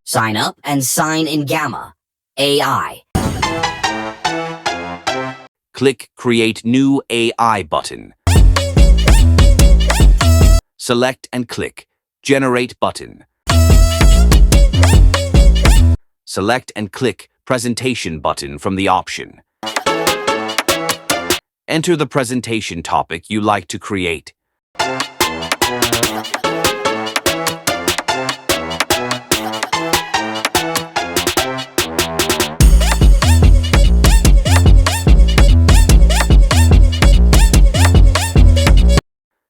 Sign up and sign in Gamma. AI. Click Create New AI button. Select and click Generate button. Select and click Presentation button from the option. Enter the presentation topic you like to create.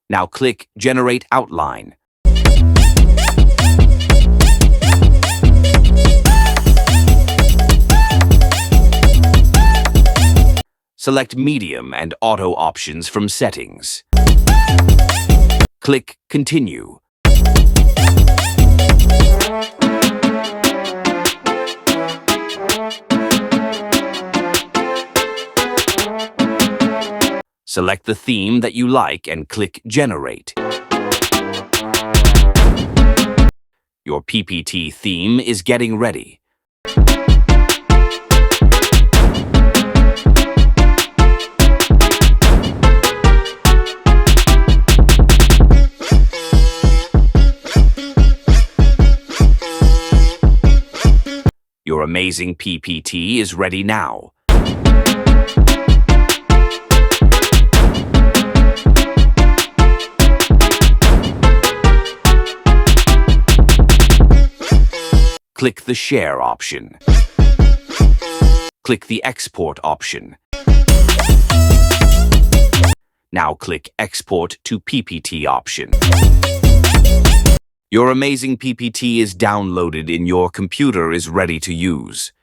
Now click Generate Outline. Select Medium and Auto options from Settings. Click Continue. Select the theme that you like and click Generate. Your PPT theme is getting ready. Your amazing PPT is ready now. Click the Share option. Click the Export option. Now click Export to PPT option. Your amazing PPT is downloaded and your computer is ready to use.